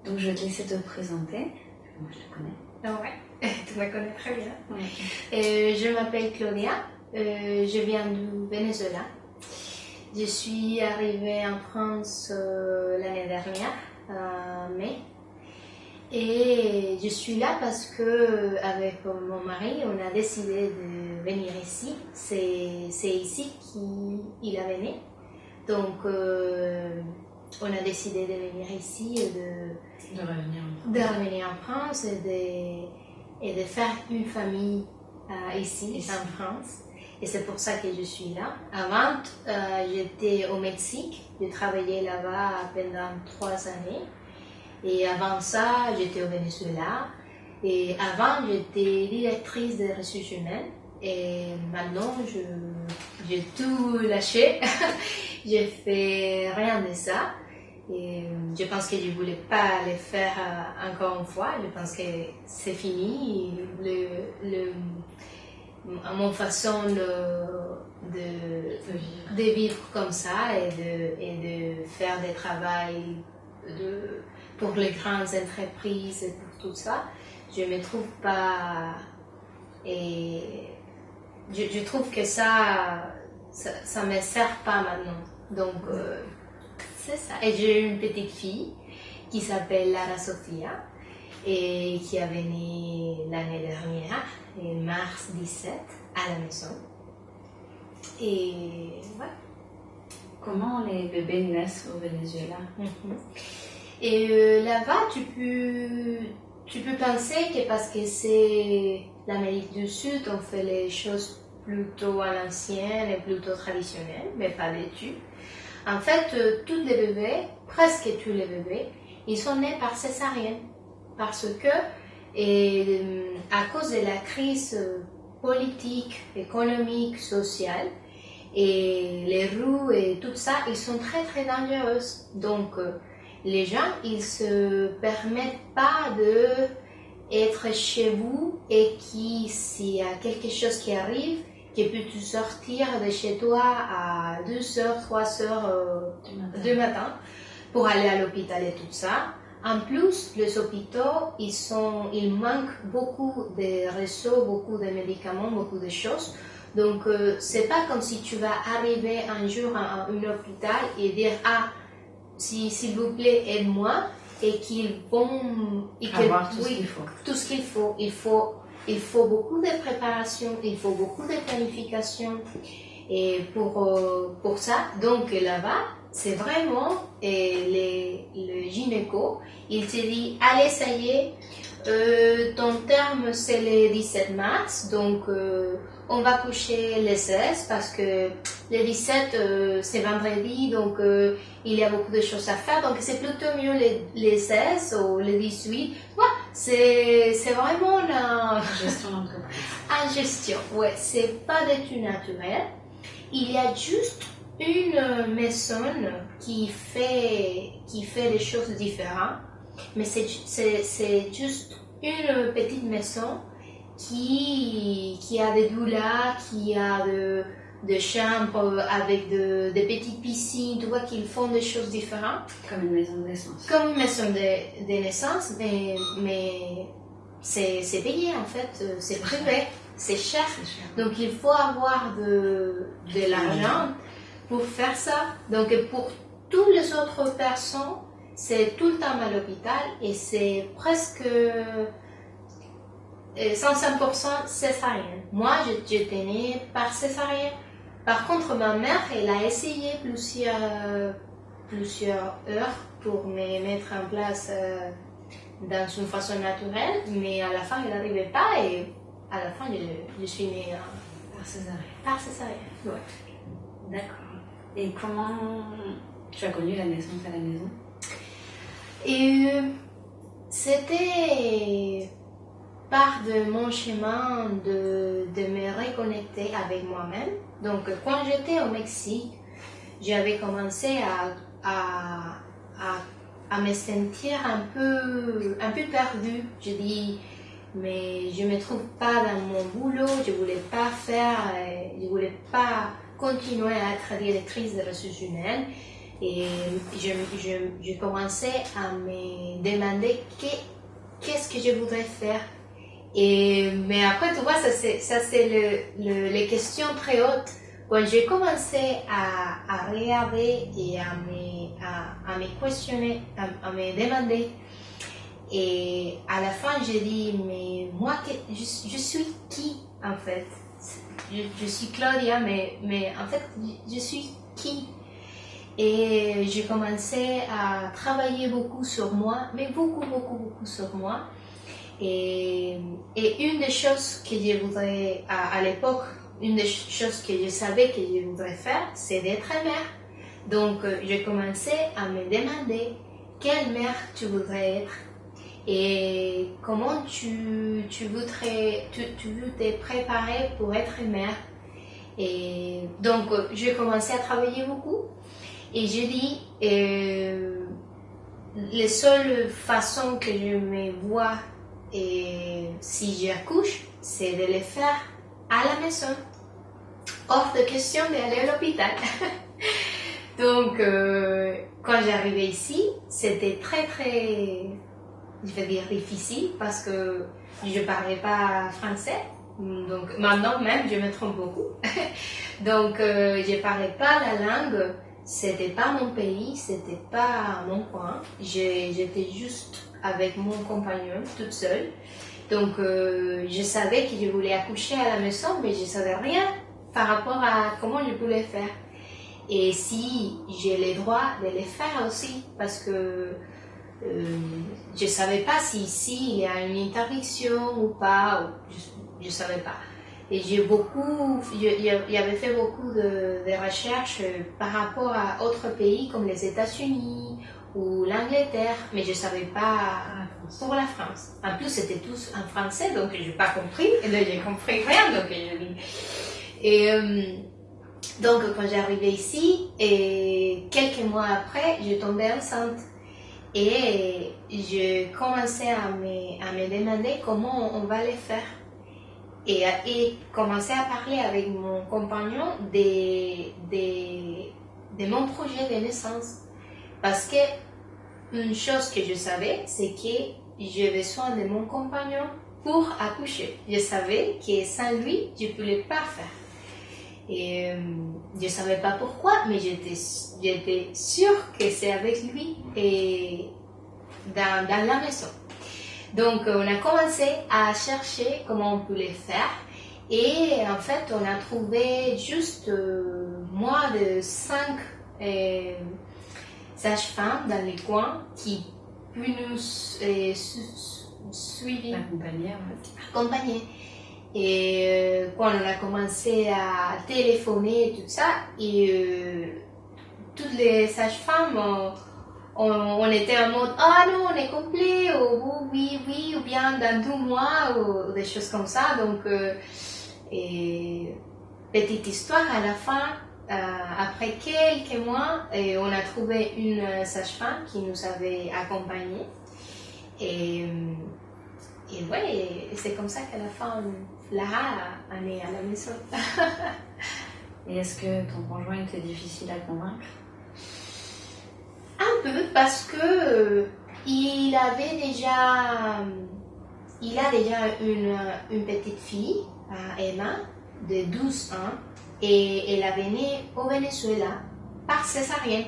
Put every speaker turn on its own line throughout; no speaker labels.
Donc je vais te laisser te présenter. Moi je te connais.
Ah ouais, tu me connais très bien.
Ouais.
Je m'appelle Claudia, je viens du Venezuela. Je suis arrivée en France l'année dernière, en mai. Et je suis là parce que avec mon mari, on a décidé de venir ici. C'est ici qu'il a venu. Donc, on a décidé de venir ici et
De
revenir en France et de faire une famille ici en France. Et c'est pour ça que je suis là. Avant, j'étais au Mexique. J'ai travaillé là-bas pendant 3 années. Et avant ça, j'étais au Venezuela. Et avant, j'étais directrice des ressources humaines. Et maintenant, j'ai tout lâché. J'ai fait rien de ça. Et je pense que je ne voulais pas le faire encore une fois. Je pense que c'est fini. Mon façon de vivre comme ça et de faire des travails pour les grandes entreprises et pour tout ça, je ne me trouve pas. Et je trouve que ça ne me sert pas maintenant. Donc, c'est ça. Et j'ai une petite fille qui s'appelle Lara Sofia et qui est venue l'année dernière, en mars 17, à la maison. Et ouais.
Comment les bébés naissent au Venezuela?
Et là-bas, tu peux penser que parce que c'est l'Amérique du Sud, on fait les choses plutôt à l'ancienne et plutôt traditionnelles, mais pas du tout. En fait, tous les bébés, presque tous les bébés, ils sont nés par césarienne. Parce que, à cause de la crise politique, économique, sociale, et les rues et tout ça, ils sont très très dangereuses. Donc, les gens, ils se permettent pas d'être chez vous et s'il y a quelque chose qui arrive, qui peut te sortir de chez toi à 2h, 3h du matin pour aller à l'hôpital et tout ça. En plus, les hôpitaux, ils manquent beaucoup de réseaux, beaucoup de médicaments, beaucoup de choses. Donc, c'est pas comme si tu vas arriver un jour à un hôpital et dire « Ah, s'il vous plaît, aide-moi » et qu'ils vont
avoir tout ce qu'il faut.
Tout ce qu'il faut. Il faut beaucoup de préparation, il faut beaucoup de planification et pour ça. Donc là-bas, c'est vraiment le gynéco, il te dit, allez, ça y est, ton terme c'est le 17 mars, donc on va coucher le 16 parce que le 17 c'est vendredi, donc il y a beaucoup de choses à faire, donc c'est plutôt mieux le 16 ou le 18. Ouais, c'est vraiment la
gestion d'entreprise.
En gestion, ouais, c'est pas du tout naturel. Il y a juste une maison qui fait des choses différentes, mais c'est juste une petite maison qui a des doulas, qui a des chambres avec des petites piscines, tu vois qu'ils font des choses différentes.
Comme une maison de naissance.
Comme une maison de naissance, mais c'est payé en fait, c'est privé, c'est cher. Donc il faut avoir de l'argent pour faire ça. Donc pour toutes les autres personnes, c'est tout le temps à l'hôpital et c'est presque 105% césarienne. Moi, j'étais née par césarienne. Par contre, ma mère, elle a essayé plusieurs heures pour me mettre en place dans une façon naturelle, mais à la fin, elle n'arrivait pas et à la fin, je suis née
par césarienne.
Par césarienne, ouais.
D'accord. Et comment tu as connu la naissance à la maison?
Et c'était part de mon chemin de me reconnecter avec moi-même. Donc, quand j'étais au Mexique, j'avais commencé à me sentir un peu perdue. Je dis, mais je ne me trouve pas dans mon boulot, je ne voulais pas continuer à être directrice des ressources humaines. Et je commençais à me demander qu'est-ce que je voudrais faire. Mais après, tu vois, ça c'est les questions très hautes. Quand j'ai commencé à regarder et à me questionner, à me demander, et à la fin, j'ai dit, mais moi, je suis qui en fait? Je suis Claudia, mais en fait, je suis qui? Et j'ai commencé à travailler beaucoup sur moi, mais beaucoup sur moi. Et une des choses que je voudrais, à l'époque, une des choses que je savais que je voudrais faire, c'est d'être mère. Donc, j'ai commencé à me demander quelle mère tu voudrais être et comment tu veux te préparer pour être mère. Et donc, j'ai commencé à travailler beaucoup et je dis, les seules façons que je me vois et si j'accouche, c'est de le faire à la maison. Hors de question d'aller à l'hôpital. Donc, quand j'arrivais ici, c'était très, je vais dire difficile parce que je ne parlais pas français. Donc, maintenant même, je me trompe beaucoup. Donc, je ne parlais pas la langue. C'était pas mon pays, c'était pas mon coin. J'étais juste avec mon compagnon, toute seule. Donc, je savais que je voulais accoucher à la maison, mais je savais rien par rapport à comment je pouvais faire. Et si j'ai le droit de le faire aussi, parce que je savais pas si ici il y a une interdiction ou pas, je savais pas. Et j'avais fait beaucoup de recherches par rapport à autres pays comme les États-Unis ou l'Angleterre, mais je ne savais pas pour la France. En plus, c'était tous en français, donc je n'ai pas compris. Et là, j'ai compris rien, donc donc quand j'arrivais ici, et quelques mois après, je tombais enceinte. Et je commençais à me demander comment on va le faire. Et commencer à parler avec mon compagnon de mon projet de naissance. Parce que une chose que je savais, c'est que j'ai besoin de mon compagnon pour accoucher. Je savais que sans lui, je ne pouvais pas faire. Et je ne savais pas pourquoi, mais j'étais sûre que c'est avec lui et dans la maison. Donc, on a commencé à chercher comment on pouvait faire. Et en fait, on a trouvé juste moins de 5 sages-femmes dans les coins qui puissent nous suivre, accompagner. Et quand on a commencé à téléphoner et tout ça, et toutes les sages-femmes on était en mode ah non, on est complet, ou oui, ou bien dans 2 mois, ou des choses comme ça. Donc, et petite histoire, à la fin, après quelques mois, on a trouvé une sage-femme qui nous avait accompagnés. Et ouais, c'est comme ça qu'à la fin, Lara a né à la maison.
Et est-ce que ton conjoint était difficile à convaincre?
Un peu, parce que il a déjà une petite fille, Emma, de 12 ans, et elle avait né au Venezuela par césarienne.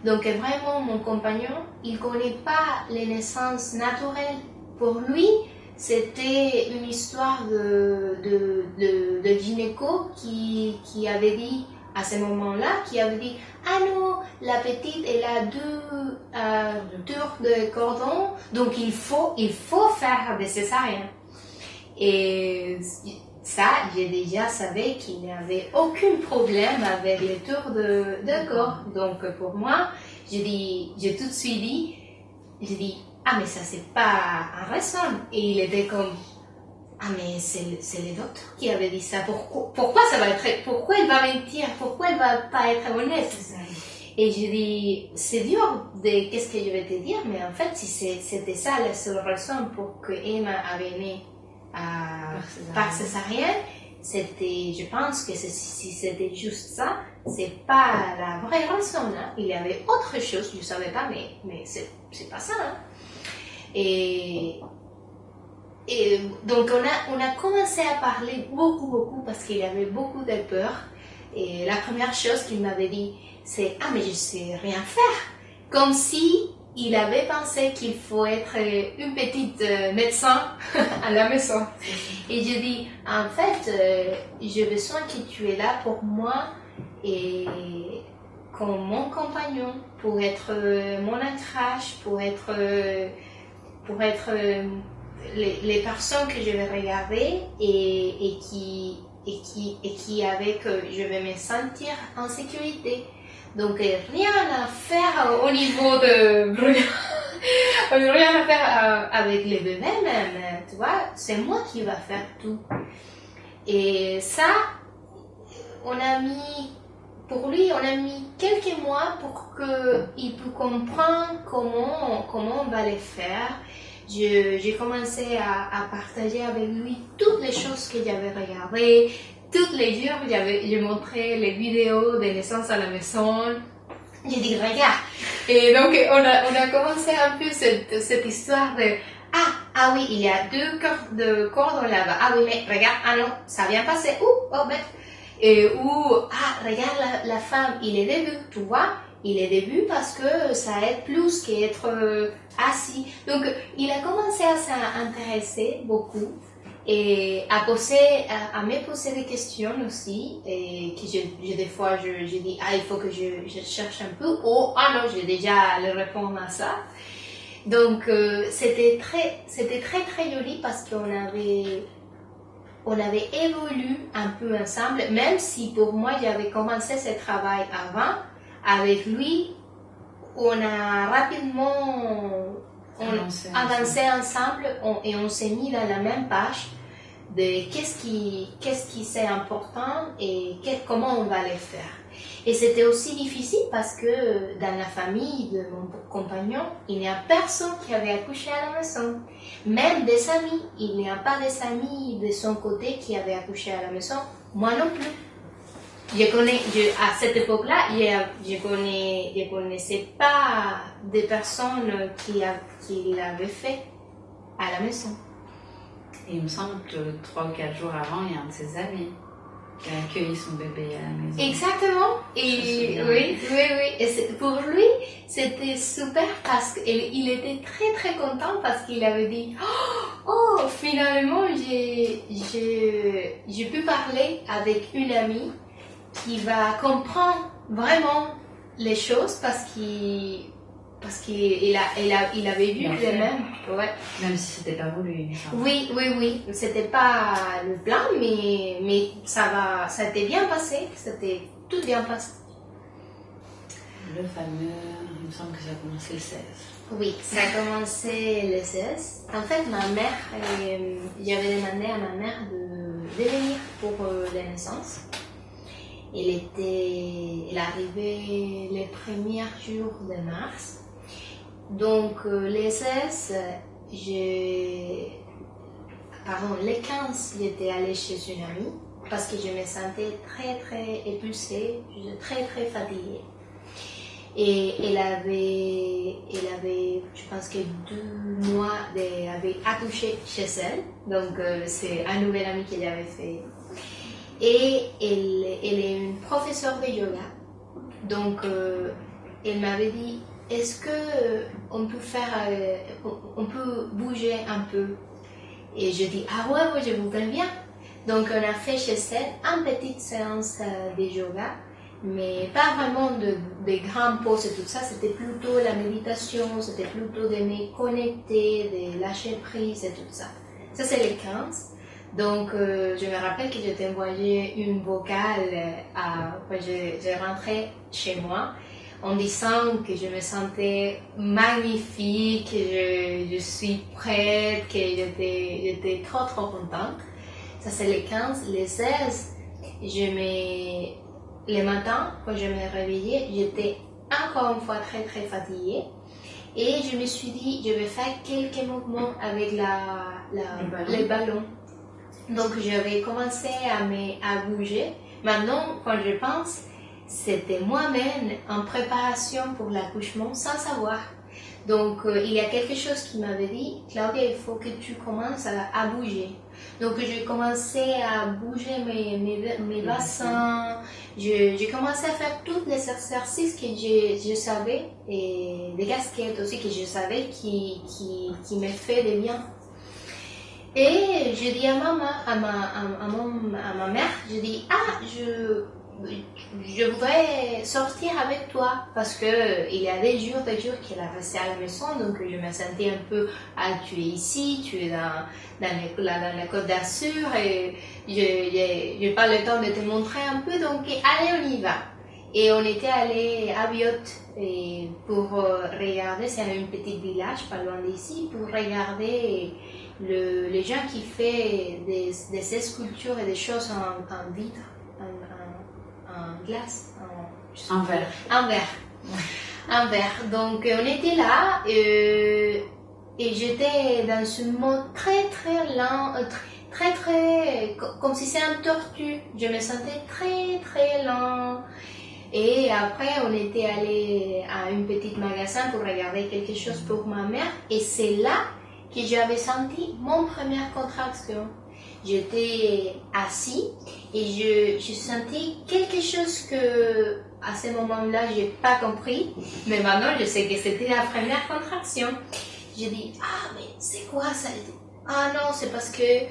Donc vraiment, mon compagnon, il ne connaît pas les naissances naturelles. Pour lui, c'était une histoire de gynéco qui avait dit à ce moment-là, qui avait dit « Ah non, la petite, elle a 2 tours de cordon, donc il faut faire des césariennes. » Et ça, j'ai déjà savais qu'il n'y avait aucun problème avec les tours de corps. Donc pour moi, j'ai tout de suite dit, ah mais ça c'est pas un raison. Et il était comme, ah mais c'est le docteur qui avait dit ça. Pourquoi ça va être, pourquoi il va mentir, pourquoi il va pas être honnête? Et je dis, c'est dur de qu'est-ce que je vais te dire, mais en fait si c'était ça la seule raison pour que Emma avait né par césarienne, c'était, je pense que si c'était juste ça, c'est pas la vraie raison. Hein. Il y avait autre chose, je ne savais pas, mais c'est pas ça. Hein. Et donc on a commencé à parler beaucoup parce qu'il y avait beaucoup de peur. Et la première chose qu'il m'avait dit, c'est ah mais je sais rien faire, comme si il avait pensé qu'il faut être une petite médecin à la maison. Et je dis en fait j'ai besoin que tu es là pour moi et comme mon compagnon, pour être mon ancrage, pour être les personnes que je vais regarder et qui avec je vais me sentir en sécurité. Donc rien à faire au niveau de rien à faire avec les bébés même, tu vois, c'est moi qui va faire tout. Et ça, pour lui, on a mis quelques mois pour qu'il puisse comprendre comment on va les faire. J'ai commencé à partager avec lui toutes les choses que j'avais regardées, toutes les jours j'ai montré les vidéos de naissance à la maison. J'ai dit regarde. Et donc on a commencé un peu cette histoire de ah oui, il y a 2 cordons là-bas. Ah oui, mais regarde, ah non, ça vient passer. Oh bête. Regarde la femme, il est début, tu vois, il est début parce que ça aide plus qu'être assis. Donc, il a commencé à s'intéresser beaucoup et à me poser des questions aussi, et que des fois, je dis, il faut que je cherche un peu, non, j'ai déjà le répondre à ça. Donc, c'était très joli parce on avait évolué un peu ensemble, même si pour moi j'avais commencé ce travail avant, avec lui, on a rapidement avancé ensemble et on s'est mis dans la même page de qu'est-ce qui c'est important et comment on va les faire. Et c'était aussi difficile parce que dans la famille de mon compagnon, il n'y a personne qui avait accouché à la maison. Même des amis, il n'y a pas des amis de son côté qui avaient accouché à la maison. Moi non plus. À cette époque-là, je connaissais pas des personnes qui l'avaient fait à la maison.
Et il me semble que 3 ou 4 jours avant, il y a un de ses amis qui a accueilli son bébé à la maison.
Exactement. Et oui. Et pour lui, c'était super parce qu'il était très content parce qu'il avait dit oh finalement j'ai pu parler avec une amie qui va comprendre vraiment les choses parce qu'il avait vu lui-même. Ouais.
Même si c'était pas voulu.
Oui. C'était pas le plan, mais ça a bien passé. C'était tout bien passé.
Le fameux, il me semble que ça a commencé le 16.
Oui, ça a commencé le 16. En fait, ma mère, j'avais demandé à ma mère de venir pour la naissance. Elle arrivait les premiers jours de mars. Donc, les 16, les 15, j'étais allée chez une amie parce que je me sentais très épuisée, très fatiguée. Et elle avait, je pense que 2 mois, avait accouché chez elle. Donc, c'est un nouvel ami qu'elle avait fait. Et elle est une professeure de yoga. Donc, elle m'avait dit, est-ce que on peut bouger un peu? Et je dis, ouais, je voudrais bien. Donc, on a fait chez elle une petite séance de yoga, mais pas vraiment de grandes pauses et tout ça. C'était plutôt la méditation, c'était plutôt de me connecter, de lâcher prise et tout ça. Ça, c'est les 15. Donc, je me rappelle que je t'ai envoyé une vocale quand j'ai rentré chez moi en disant que je me sentais magnifique, que je suis prête, que j'étais trop contente. Ça, c'est les 15. Les 16, le matin, quand je me réveillais, j'étais encore une fois très fatiguée. Et je me suis dit, je vais faire quelques mouvements avec les ballons. Donc, j'avais commencé à bouger. Maintenant, quand je pense, c'était moi-même en préparation pour l'accouchement sans savoir. Donc, il y a quelque chose qui m'avait dit, Claudia, il faut que tu commences à bouger. Donc, j'ai commencé à bouger mes bassins, j'ai commencé à faire tous les exercices que je savais, et des casquettes aussi que je savais qui me fait du bien. Et je dis à ma mère, je dis, je voudrais sortir avec toi parce que il y a des jours qu'elle a resté à la maison, donc je me sentais un peu, tu es ici, tu es dans la Côte d'Azur et je n'ai pas le temps de te montrer un peu, donc allez, on y va. Et on était allé à Biot pour regarder, c'est un petit village pas loin d'ici, pour regarder les gens qui font des sculptures et des choses en vitre, en glace,
en verre.
En verre. En verre. Donc on était là et j'étais dans ce mode très très lent, très comme si c'était un tortue. Je me sentais très très lent. Et après, on était allé à un petit magasin pour regarder quelque chose pour ma mère. Et c'est là que j'avais senti mon première contraction. J'étais assis et je sentais quelque chose que, à ce moment-là, j'ai pas compris. Mais maintenant, je sais que c'était la première contraction. J'ai dit, mais c'est quoi ça? Ah non, c'est parce que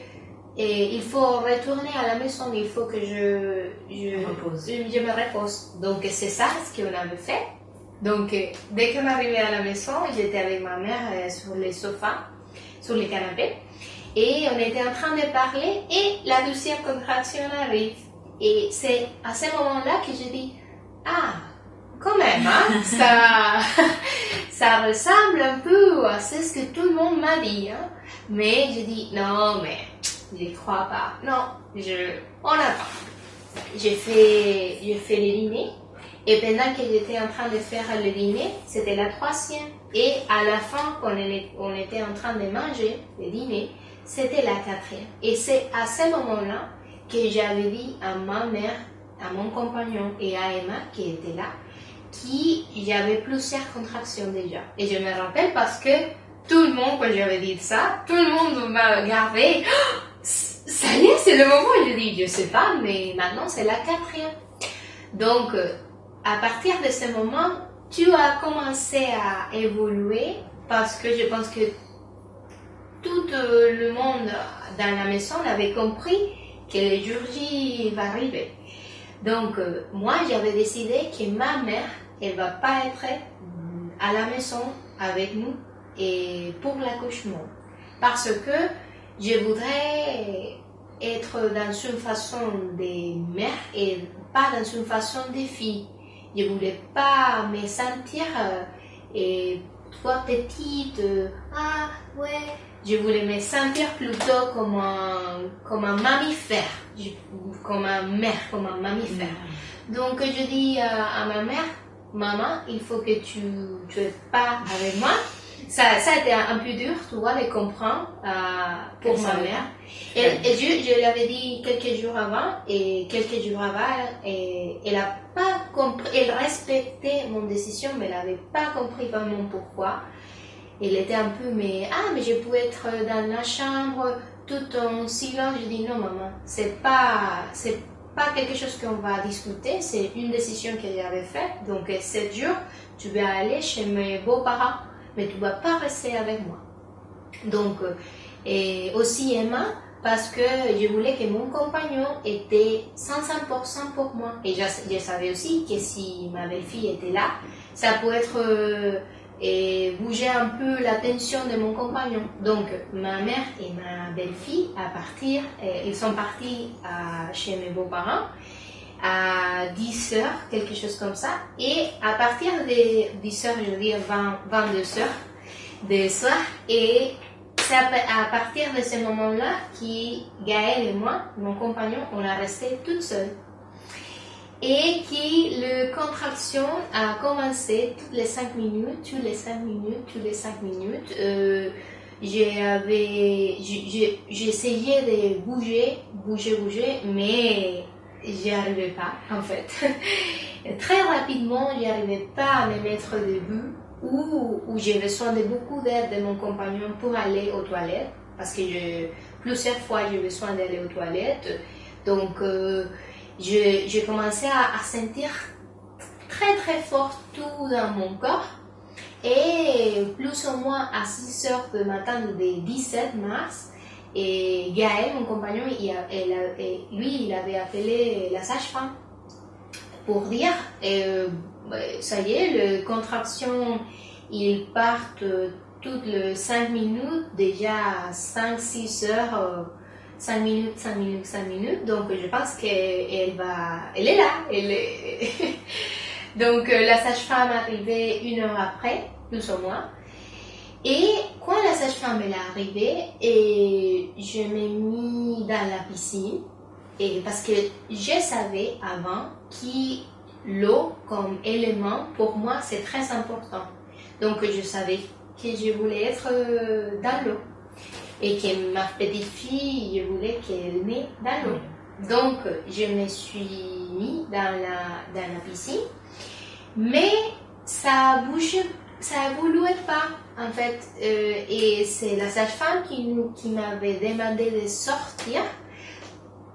il faut retourner à la maison, il faut que je me repose. Donc, c'est ça ce qu'on avait fait. Donc, dès qu'on arrivait à la maison, j'étais avec ma mère sur les sofas, sur les canapés. Et on était en train de parler et la deuxième contraction arrive. Et c'est à ce moment-là que je dis, quand même, hein, ça ressemble un peu à ce que tout le monde m'a dit. Hein. Mais je dis, non, mais je ne crois pas. Non, on attend. J'ai fait le dîner. Et pendant que j'étais en train de faire le dîner, c'était la troisième. Et à la fin, quand on était en train de manger le dîner, c'était la quatrième. Et c'est à ce moment-là que j'avais dit à ma mère, à mon compagnon et à Emma qui était là, qu'il y avait plusieurs contractions déjà. Et je me rappelle parce que tout le monde, quand j'avais dit ça, tout le monde m'a regardé. Oh, ça y est, c'est le moment. Je dis, je sais pas, mais maintenant c'est la quatrième. Donc, à partir de ce moment, tu as commencé à évoluer parce que je pense que tout le monde dans la maison avait compris que le jour J va arriver. Donc, moi, j'avais décidé que ma mère, elle va pas être à la maison avec nous et pour l'accouchement. Parce que je voudrais être dans une façon de mère et pas dans une façon de fille. Je voulais pas me sentir trop petite. Je voulais me sentir plutôt comme un mammifère, comme un mère, comme un mammifère. Donc je dis à ma mère, maman, il faut que tu es pas avec moi. Ça a été un peu dur, tu vois, de comprendre pour ma mère. Et je l'avais dit quelques jours avant, et elle a pas compris, elle respectait mon décision, mais elle n'avait pas compris vraiment pourquoi. Elle était un peu, mais je pouvais être dans la chambre tout en silence. Je dis non, maman, c'est pas quelque chose qu'on va discuter, c'est une décision que j'avais faite. Donc 7 jours, tu vas aller chez mes beaux-parents, mais tu ne vas pas rester avec moi. Donc, et aussi Emma, parce que je voulais que mon compagnon était 100% pour moi. Et je savais aussi que si ma belle-fille était là, ça pouvait être bouger un peu l'attention de mon compagnon. Donc, ma mère et ma belle-fille, ils sont partis chez mes beaux-parents à 10 heures, quelque chose comme ça. Et à partir de 10 heures, je veux dire 22 heures de soir, et c'est à partir de ce moment-là que Gaël et moi, mon compagnon, on a resté toutes seules. Et que la contraction a commencé toutes les 5 minutes. J'ai essayé de bouger, mais j'y arrivais pas, en fait. Très rapidement, j'y arrivais pas à me mettre debout ou j'ai besoin de beaucoup d'aide de mon compagnon pour aller aux toilettes parce que plusieurs fois, j'ai besoin d'aller aux toilettes. Donc, j'ai commencé à sentir très très fort tout dans mon corps. Et plus ou moins à 6 heures du matin du 17 mars, et Gaël, mon compagnon, lui, il avait appelé la sage-femme pour dire, ça y est, les contractions, ils partent toutes les 5 minutes, déjà 5-6 heures, 5 minutes, 5 minutes, 5 minutes. Donc, je pense qu'elle est là. Donc, la sage-femme est arrivée 1 heure après, plus ou moins. Et quand la sage-femme est arrivée, et je m'ai mis dans la piscine, et parce que je savais avant que l'eau comme élément, pour moi, c'est très important. Donc, je savais que je voulais être dans l'eau. Et que ma petite fille, je voulais qu'elle naisse dans l'eau. Donc, je me suis mis dans la piscine. Mais ça évoluait pas, en fait. Et c'est la sage-femme qui m'avait demandé de sortir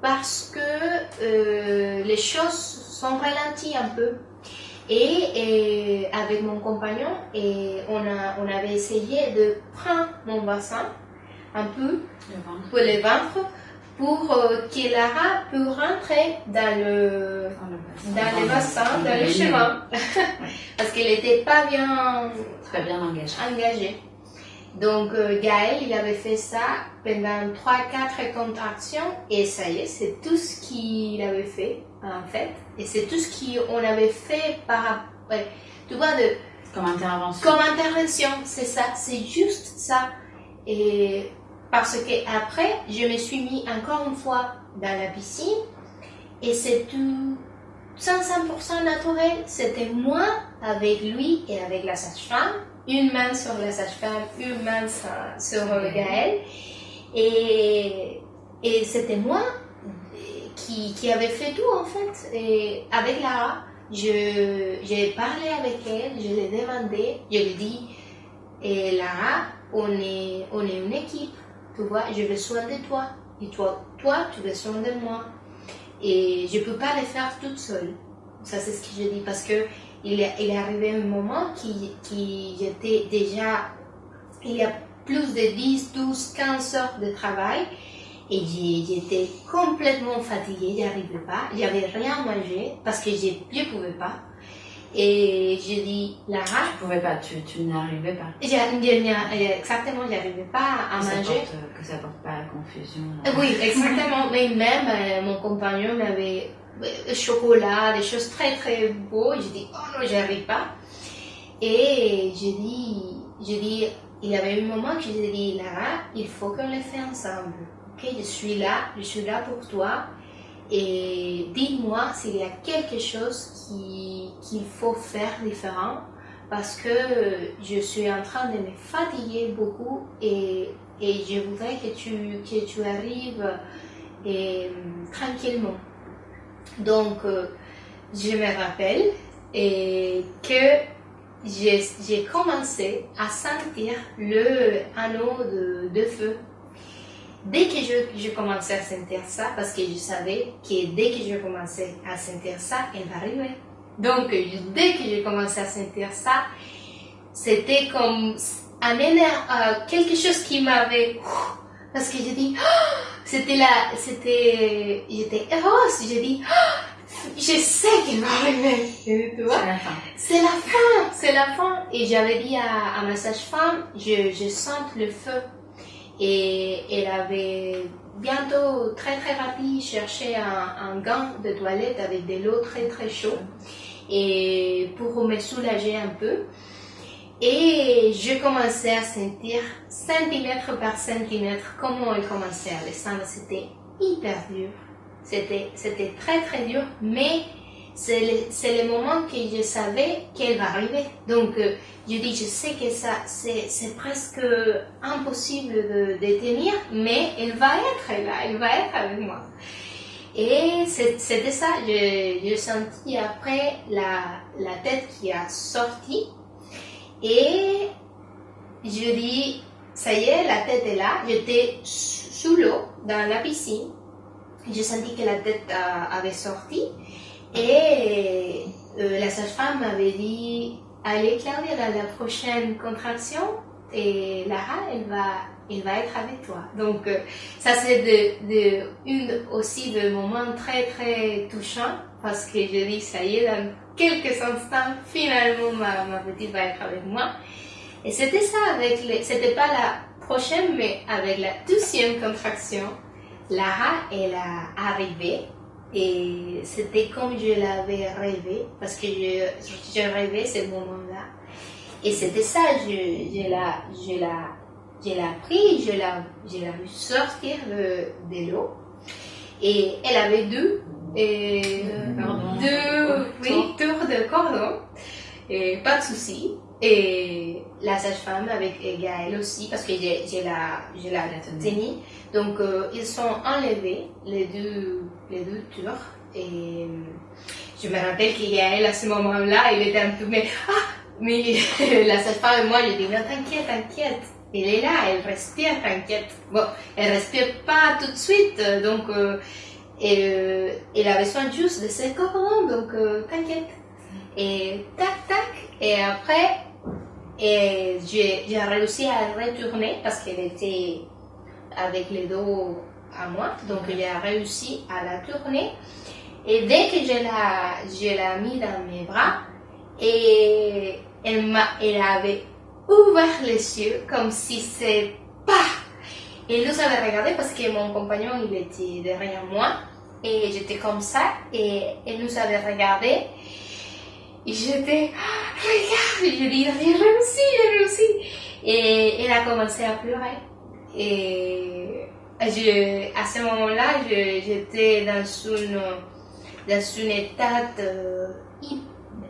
parce que les choses sont ralenties un peu. Et avec mon compagnon, on avait essayé de prendre mon bassin un peu pour le ventre pour que Lara puisse rentrer dans le bassin, dans le chemin. Parce qu'elle n'était pas
très bien
engagée. Donc Gaël, il avait fait ça pendant 3-4 contractions et ça y est, c'est tout ce qu'il avait fait en fait. Et c'est tout ce qu'on avait fait tu vois,
comme intervention.
Comme intervention, c'est ça, c'est juste ça. Et parce que après, je me suis mis encore une fois dans la piscine et c'est tout 100% naturel. C'était moi avec lui et avec la sage-femme, une main sur la sage-femme, une main sur Gaël. Et c'était moi qui avait fait tout en fait. Et avec Lara, j'ai parlé avec elle, je l'ai demandé, je lui ai dit, et Lara, on est une équipe. Tu vois, j'ai besoin de toi. Et toi, tu as besoin de moi. Et je ne peux pas le faire toute seule. Ça, c'est ce que je dis. Parce que il est arrivé un moment qui j'étais déjà, il y a plus de 10, 12, 15 heures de travail. Et j'étais complètement fatiguée. Je n'arrivais pas. Je n'avais rien mangé parce que je ne pouvais pas. Et je dis, Lara...
Tu pouvais pas, tu n'arrivais pas.
Exactement, je n'arrivais pas à manger.
Que ça porte pas à la confusion.
Oui, exactement. Mais même mon compagnon m'avait chocolat, des choses très très beaux. Je dis, oh non, j'y arrive pas. Et je dis, il y avait un moment que je dis, Lara, il faut qu'on le fasse ensemble. Ok, je suis là pour toi. Et dis-moi s'il y a quelque chose qu'il faut faire différent parce que je suis en train de me fatiguer beaucoup et je voudrais que tu arrives tranquillement. Donc, je me rappelle que j'ai commencé à sentir le anneau de feu. Dès que je commençais à sentir ça, parce que je savais que dès que je commençais à sentir ça, elle va arriver. Donc, dès que j'ai commencé à sentir ça, c'était comme quelque chose qui m'avait... Parce que j'ai dit, j'étais heureuse, j'ai dit, je sais qu'elle va arriver. Tu vois? C'est la fin. Et j'avais dit à ma sage-femme, je sens le feu. Et elle avait bientôt, très très rapide, cherché un gant de toilette avec de l'eau très très chaude et pour me soulager un peu. Et je commençais à sentir centimètre par centimètre comment elle commençait à descendre. C'était hyper dur. C'était très très dur, mais c'est le moment que je savais qu'elle va arriver. Donc, je dis, je sais que ça, c'est presque impossible de tenir, mais elle va être là, elle va être avec moi. Et c'était ça, je sentis après la tête qui a sorti. Et je dis, ça y est, la tête est là. J'étais sous l'eau, dans la piscine. J'ai senti que la tête avait sorti. Et la sage-femme m'avait dit, allez Claudia, dans la prochaine contraction, et Lara, elle va être avec toi. Donc ça c'est aussi de moments très très touchants, parce que je dis, ça y est, dans quelques instants, finalement ma petite va être avec moi. Et c'était ça, c'était pas la prochaine, mais avec la deuxième contraction, Lara, elle a arrivé. Et c'était comme je l'avais rêvé, parce que je rêvais ce moment-là. Et c'était ça, je l'ai pris, je l'ai vu sortir de l'eau. Et elle avait deux tours de cordon, et pas de souci. Et la sage-femme avec Gaëlle aussi, parce que je la tenue. Donc ils sont enlevés, les deux tours. Et je me rappelle que Gaëlle, à ce moment-là, il était un peu, mais la sage-femme et moi, je dis, non, t'inquiète. Elle est là, elle respire, t'inquiète. Bon, elle respire pas tout de suite, donc elle a besoin juste de ses cordons, donc t'inquiète. Et tac, et après, j'ai réussi à retourner parce qu'elle était avec les dos à moi, donc j'ai réussi à la tourner. Et dès que je l'ai mis dans mes bras, et elle avait ouvert les yeux comme si c'est pas. Et nous avait regardé parce que mon compagnon il était derrière moi et j'étais comme ça et elle nous avait regardé. Et j'étais, regarde, je dis, j'ai réussi. Et elle a commencé à pleurer. Et à ce moment-là, j'étais dans une état,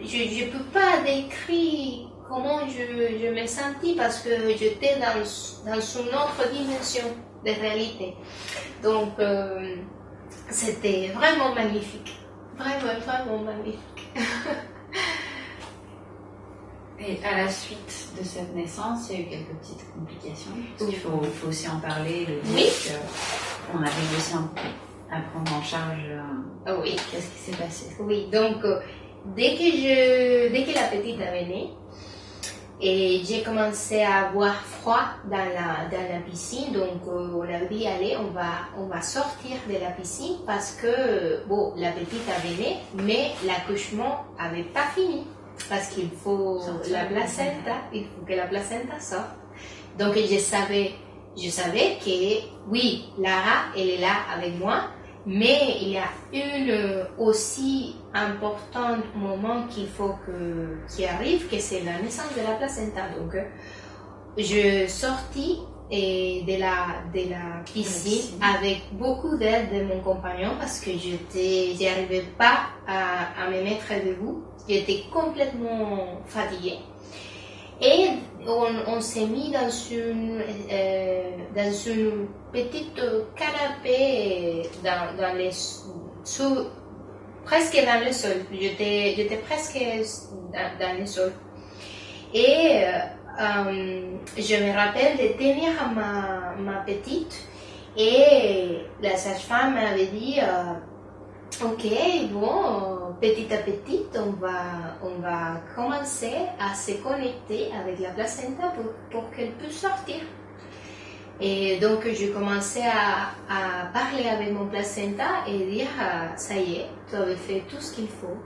je peux pas décrire comment je me sentis parce que j'étais dans une autre dimension de réalité. Donc, c'était vraiment magnifique. Vraiment magnifique.
Et à la suite de cette naissance, il y a eu quelques petites complications. Parce qu'il faut aussi en parler, le dire qu'on arrive aussi à prendre en charge.
Oui.
Qu'est-ce qui s'est passé?
Oui, donc dès que la petite avait né, et j'ai commencé à avoir froid dans la piscine, donc on a dit allez, on va sortir de la piscine parce que bon, la petite avait né, mais l'accouchement avait pas fini. Parce qu'il faut la placenta, il faut que la placenta sorte. Donc je savais que oui, Lara, elle est là avec moi, mais il y a une aussi important moment qui arrive, que c'est la naissance de la placenta. Donc je sortis de la piscine avec beaucoup d'aide de mon compagnon parce que j'arrivais pas à me mettre debout. J'étais complètement fatiguée. Et on s'est mis dans une petite canapé presque dans le sol. J'étais presque dans le sol. Et je me rappelle de tenir ma petite et la sage-femme m'avait dit ok, bon, petit à petit, on va commencer à se connecter avec la placenta pour qu'elle puisse sortir. Et donc, j'ai commencé à parler avec mon placenta et dire, ça y est, tu avais fait tout ce qu'il faut.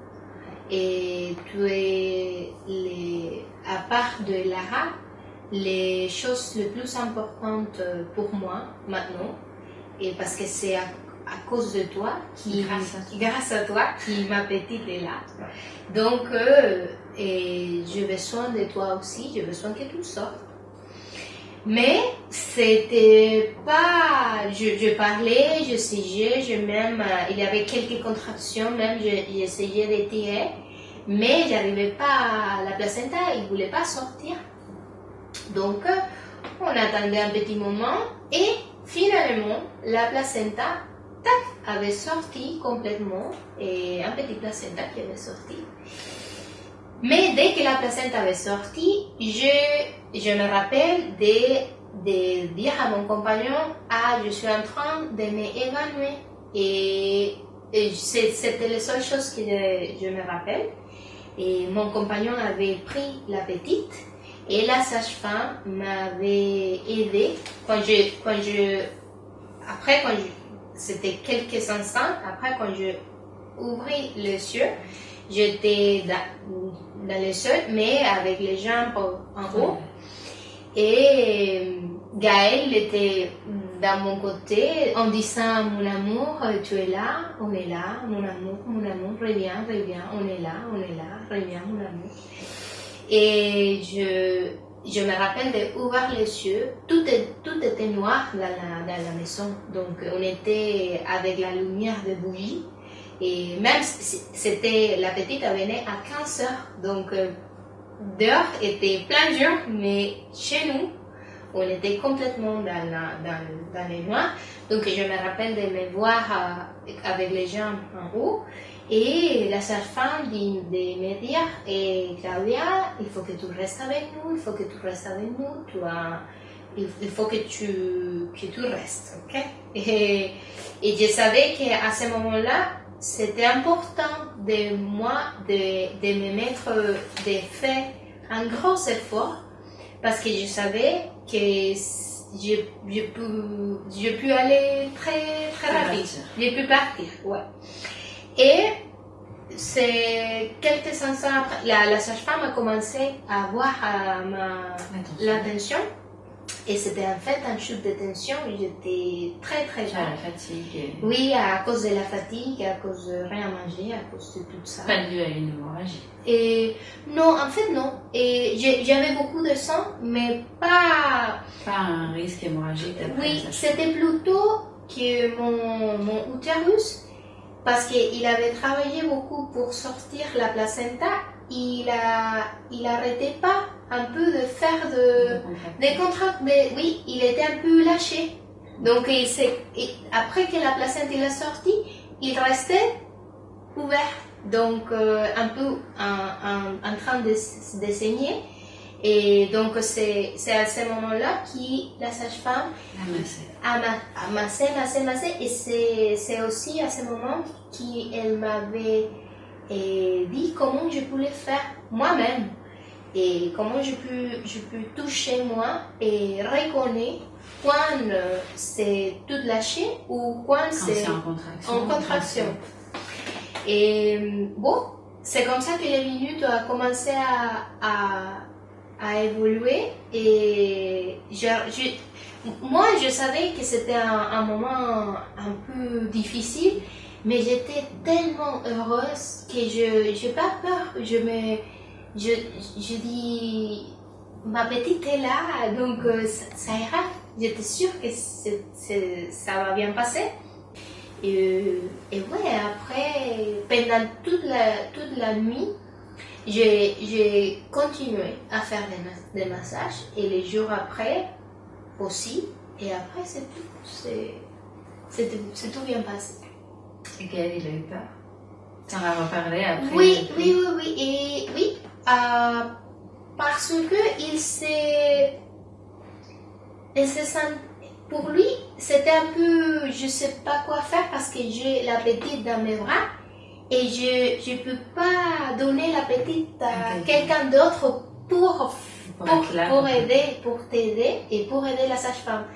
Et tu es, à part de Lara, les choses les plus importantes pour moi maintenant, et parce que c'est à cause de toi, grâce à toi, qui ma petite est là. Donc, j'ai besoin de toi aussi, j'ai besoin que tu sortes. Mais c'était pas, je parlais, j'essayais, il y avait quelques contractions, même j'essayais d'étirer, mais j'arrivais pas à la placenta, il voulait pas sortir. Donc, on attendait un petit moment et finalement, la placenta, tac, avait sorti complètement et un petit placenta qui avait sorti. Mais dès que la placenta avait sorti, je me rappelle de dire à mon compagnon, ah, je suis en train de m'évanouir. Et c'était la seule chose que je me rappelle. Et mon compagnon avait pris la petite et la sage-femme m'avait aidé c'était quelques instants après quand je ouvris les yeux, j'étais dans les sol mais avec les jambes en haut et Gaël était dans mon côté en disant mon amour, tu es là, on est là, mon amour, reviens, on est là, reviens mon amour. Et je me rappelle d'ouvrir les yeux, tout était noir dans la maison, donc on était avec la lumière de bougies et même c'était la petite venait à 15 heures, donc dehors était plein de gens, mais chez nous on était complètement dans les noirs. Donc je me rappelle de me voir avec les jambes en haut et la sage-femme de me dire Claudia, il faut que tu restes avec nous, il faut que tu restes, ok? Et je savais qu'à ce moment-là, c'était important de moi de me mettre, de faire un gros effort parce que je savais que je peux aller très rapide. Je peux partir, ouais. Et c'est quelques instants après, la sage-femme a commencé à avoir l'attention. Et c'était en fait un chute de tension. J'étais très jeune.
La fatigue.
Oui, à cause de la fatigue, à cause de rien manger, à cause de tout ça.
Pas dû à une hémorragie.
Et non, en fait non. Et j'avais beaucoup de sang, mais pas
un risque hémorragique.
Oui, c'était plutôt que mon utérus, parce qu'il avait travaillé beaucoup pour sortir la placenta, il arrêtait pas un peu de faire des contracts. Oui, il était un peu lâché. Donc après que la placenta il a sorti, il restait ouvert. Donc un peu en train de saigner. Et donc c'est à ce moment-là que la sage-femme a massé. Et c'est aussi à ce moment qu'elle m'avait dit comment je pouvais faire moi-même. Et comment je peux toucher moi et reconnaître quand c'est tout lâché ou quand c'est en contraction. Et bon, c'est comme ça que les minutes ont commencé à évoluer. Et moi, je savais que c'était un moment un peu difficile, mais j'étais tellement heureuse que je n'ai pas peur. Je dis, ma petite est là, donc ça ira. J'étais sûre que ça va bien passer. Et ouais, après, pendant toute la nuit, j'ai continué à faire des massages. Et les jours après aussi. Et après, c'est tout. C'est tout bien passé.
Et Gaël, il a eu peur? Tu en as reparlé après?
Oui. Et oui. Parce que il s'est senti, pour lui, c'était un peu, je sais pas quoi faire parce que j'ai la petite dans mes bras et je peux pas donner la petite à quelqu'un d'autre pour t'aider et pour aider la sage-femme.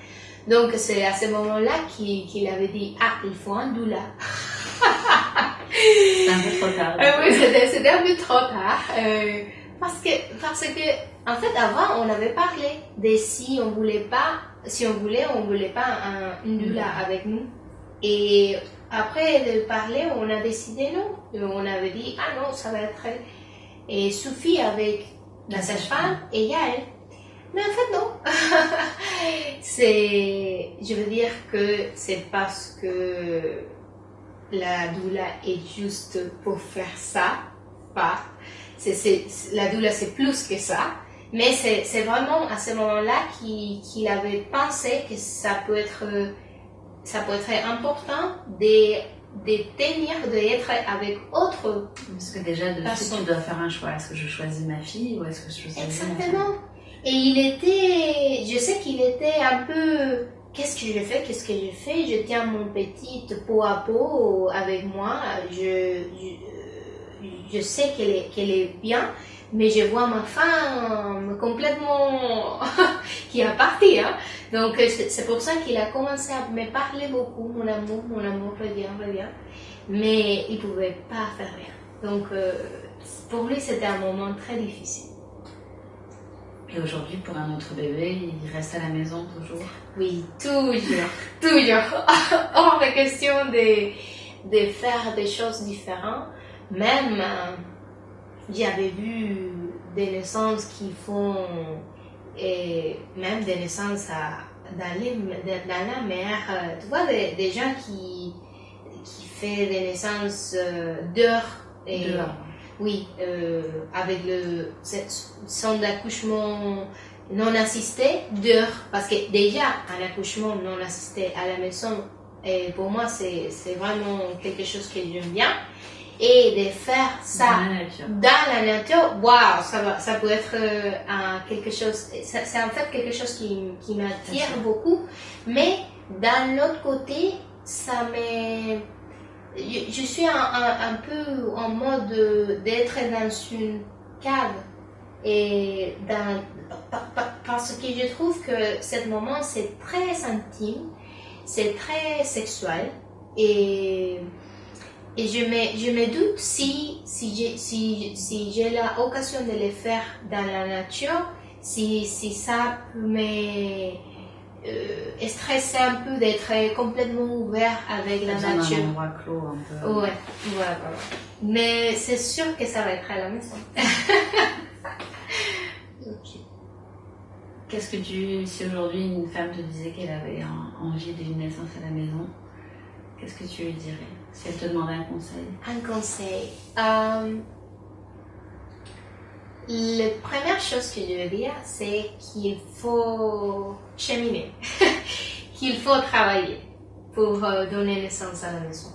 Donc c'est à ce moment-là qu'il avait dit, ah, il faut un doula.
C'est un peu trop tard.
Oui, c'était un peu trop tard. Parce que, en fait, avant, on avait parlé de si on voulait pas une doula avec nous. Et après de parler, on a décidé non. Et on avait dit, ah non, ça va être et suffit avec la sage-femme et Yael. Mais en fait, non. Je veux dire que c'est parce que la doula est juste pour faire ça, pas. La doula, c'est plus que ça. Mais c'est vraiment à ce moment-là qu'il avait pensé que ça peut être ça peut être important de tenir, d'être avec autre.
Parce que déjà, de suite, tu dois faire un choix. Est-ce que je choisis ma fille ou est-ce que je choisis ma fille?
Exactement. Et je sais qu'il était un peu, qu'est-ce que je fais, je tiens mon petit peau à peau avec moi, je sais qu'elle est bien, mais je vois ma femme complètement qui est partie. Hein. Donc c'est pour ça qu'il a commencé à me parler beaucoup, mon amour, reviens. Mais il ne pouvait pas faire rien. Donc pour lui, c'était un moment très difficile.
Et aujourd'hui, pour un autre bébé, il reste à la maison toujours?
Oui, toujours. Hors de question de faire des choses différentes. Même, j'avais vu des naissances qui font, et même des naissances dans la mer. Tu vois, des gens qui font des naissances dehors. Oui, avec le son d'accouchement non assisté dehors. Parce que déjà, un accouchement non assisté à la maison, et pour moi, c'est vraiment quelque chose que j'aime bien. Et de faire ça dans la nature, waouh, ça peut être quelque chose, c'est en fait quelque chose qui m'attire beaucoup. Mais d'un autre côté, je suis un peu en mode d'être dans une cave. Et parce que je trouve que ce moment, c'est très intime, c'est très sexuel. Et je me doute si j'ai l'occasion de le faire dans la nature, si ça peut me stresser un peu d'être complètement ouvert avec la nature.
Un endroit clos un peu.
Ouais, voilà. Mais c'est sûr que ça va être à la maison.
Okay. Qu'est-ce que si aujourd'hui une femme te disait qu'elle avait envie d'une naissance à la maison, qu'est-ce que tu lui dirais si elle te demandait un conseil?
Un conseil. La première chose que je veux dire, c'est qu'il faut cheminer, qu'il faut travailler pour donner naissance à la maison.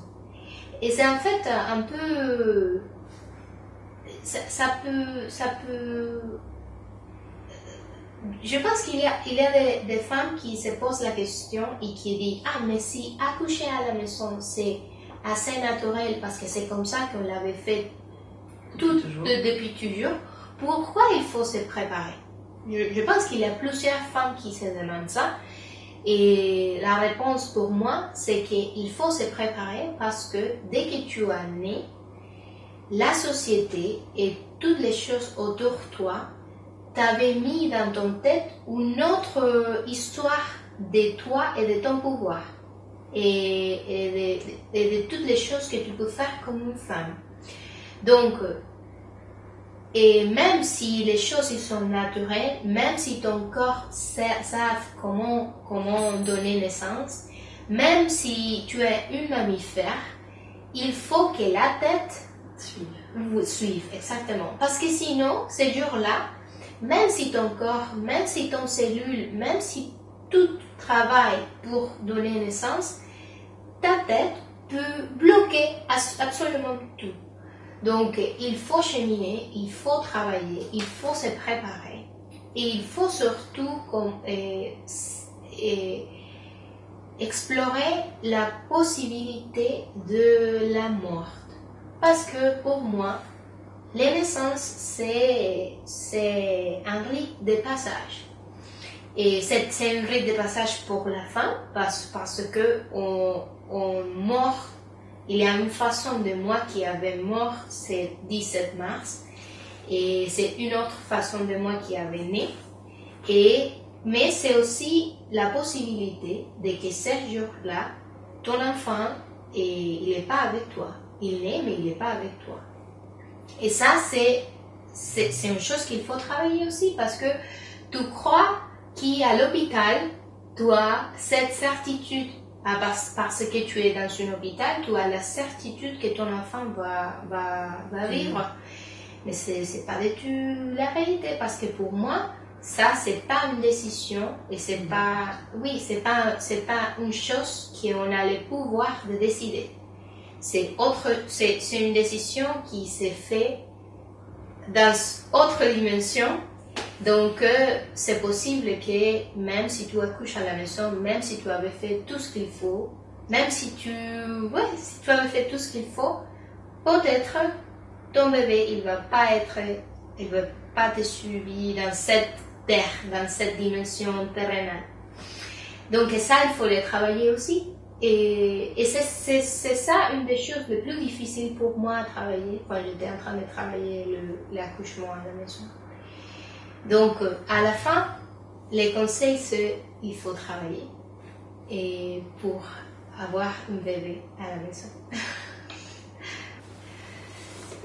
Et c'est en fait un peu... Ça peut... Je pense qu'il y a des femmes qui se posent la question et qui disent « Ah, mais si accoucher à la maison, c'est assez naturel parce que c'est comme ça qu'on l'avait fait depuis toujours. Pourquoi il faut se préparer ?» Je pense qu'il y a plusieurs femmes qui se demandent ça. Et la réponse pour moi, c'est qu'il faut se préparer parce que dès que tu es né, la société et toutes les choses autour de toi t'avaient mis dans ton tête une autre histoire de toi et de ton pouvoir et de toutes les choses que tu peux faire comme une femme. Donc, et même si les choses sont naturelles, même si ton corps savent comment donner naissance, même si tu es une mammifère, il faut que la tête suive, exactement. Parce que sinon, ces jours-là, même si ton corps, même si ton cellule, même si tout travaille pour donner naissance, ta tête peut bloquer absolument tout. Donc, il faut cheminer, il faut travailler, il faut se préparer. Et il faut surtout explorer la possibilité de la mort. Parce que pour moi, les naissances, c'est un rite de passage. Et c'est un rite de passage pour la femme parce que on meurt. Il y a une façon de moi qui avait mort, c'est 17 mars. Et c'est une autre façon de moi qui avait né. Mais c'est aussi la possibilité de que ce jour-là, ton enfant, il n'est pas avec toi. Il naît, mais il n'est pas avec toi. Et ça, c'est une chose qu'il faut travailler aussi parce que tu crois qu'à l'hôpital, tu as cette certitude. Parce que tu es dans un hôpital, tu as la certitude que ton enfant va vivre. Mais ce n'est pas du tout la réalité parce que pour moi, Ça, c'est pas une décision et c'est pas une chose qu'on a le pouvoir de décider. C'est une décision qui s'est faite dans autre dimension. Donc, c'est possible que même si tu accouches à la maison, même si tu avais fait tout ce qu'il faut, même si tu avais fait tout ce qu'il faut, peut-être ton bébé, il va pas te suivre dans cette terre, dans cette dimension terrenale. Donc ça, il faut le travailler aussi. Et c'est ça une des choses les plus difficiles pour moi à travailler quand j'étais en train de travailler l'accouchement à la maison. Donc à la fin, les conseils c'est il faut travailler et pour avoir un bébé à la maison.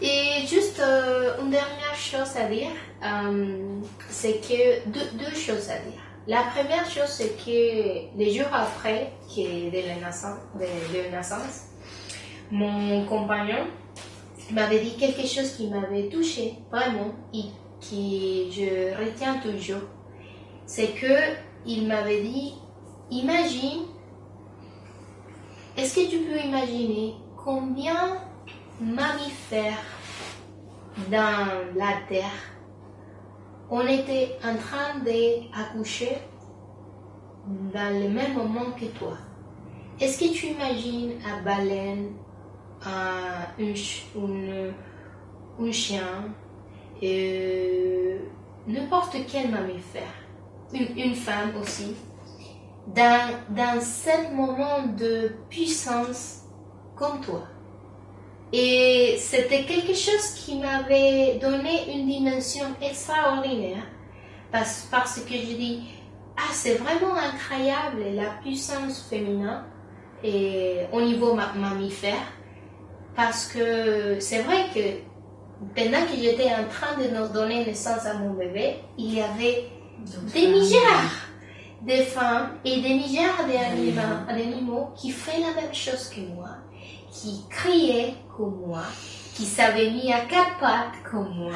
Et juste une dernière chose à dire, c'est que deux choses à dire. La première chose, c'est que les jours après de la naissance, mon compagnon m'avait dit quelque chose qui m'avait touché vraiment et que je retiens toujours. C'est que il m'avait dit, est-ce que tu peux imaginer combien mammifères dans la terre on était en train d'accoucher dans le même moment que toi. Est-ce que tu imagines un baleine, un chien, n'importe quel mammifère, une femme aussi, dans ce moment de puissance comme toi? Et c'était quelque chose qui m'avait donné une dimension extraordinaire parce que je dis, c'est vraiment incroyable la puissance féminine et au niveau mammifère, parce que c'est vrai que pendant que j'étais en train de donner naissance à mon bébé, il y avait des milliards de femmes et des milliards d'animaux qui faisaient la même chose que moi, qui criaient comme moi, qui s'avaient mis à quatre pattes comme moi,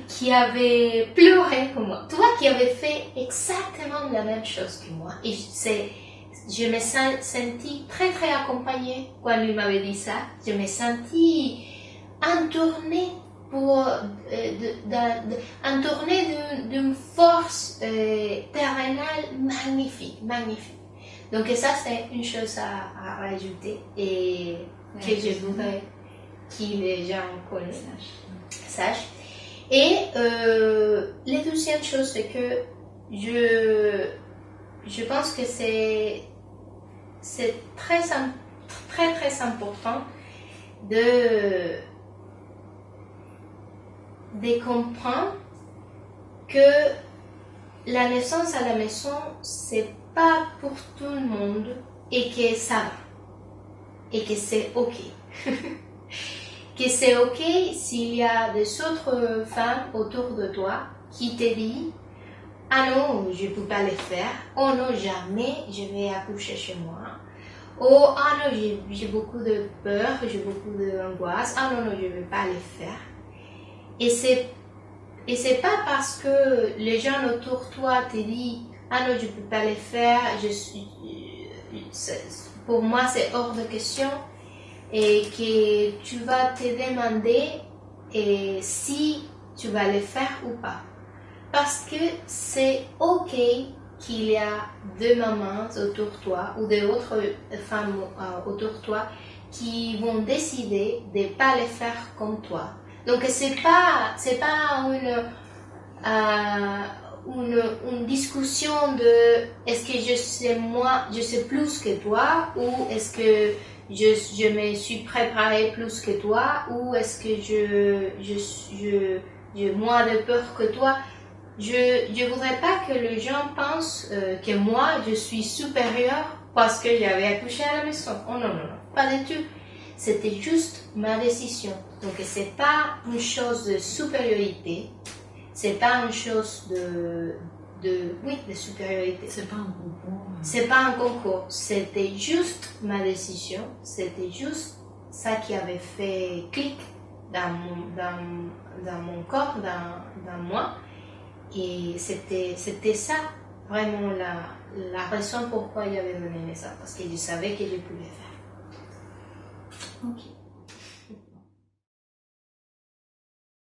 qui avaient pleuré comme moi. Toi qui avais fait exactement la même chose que moi. Et je me sentis très très accompagnée quand il m'avait dit ça. Je me sentis entournée d'une force terrenale magnifique. Donc ça c'est une chose à rajouter et que je voudrais que les gens sachent. Et la deuxième chose, c'est que je pense que c'est très très important de comprendre que la naissance à la maison, c'est pas pour tout le monde et que ça va. Et que c'est ok. Que c'est ok s'il y a des autres femmes autour de toi qui te disent « Ah non, je ne peux pas le faire. Oh non, jamais je vais accoucher chez moi. Oh, ah non, j'ai beaucoup de peur, j'ai beaucoup d'angoisse. Ah non, je ne vais pas le faire. » Et c'est pas parce que les gens autour de toi te disent « Ah non, je ne peux pas le faire. Pour moi, c'est hors de question. » Et que tu vas te demander si tu vas le faire ou pas. Parce que c'est ok qu'il y a deux mamans autour de toi ou d'autres femmes autour de toi qui vont décider de ne pas le faire comme toi. Donc c'est pas une discussion de est-ce que je sais plus que toi ou est-ce que je me suis préparée plus que toi ou est-ce que j'ai moins de peur que toi. Je voudrais pas que les gens pensent que moi je suis supérieure parce que j'avais accouché à la maison. Oh non, pas du tout. C'était juste ma décision. Donc c'est pas une chose de supériorité. C'est pas une chose de supériorité.
C'est pas un concours.
C'est pas un concours. C'était juste ma décision. C'était juste ça qui avait fait clic dans mon corps, dans moi. Et c'était ça, vraiment la raison pourquoi j'avais donné ça, parce que je savais que je pouvais faire.
Ok.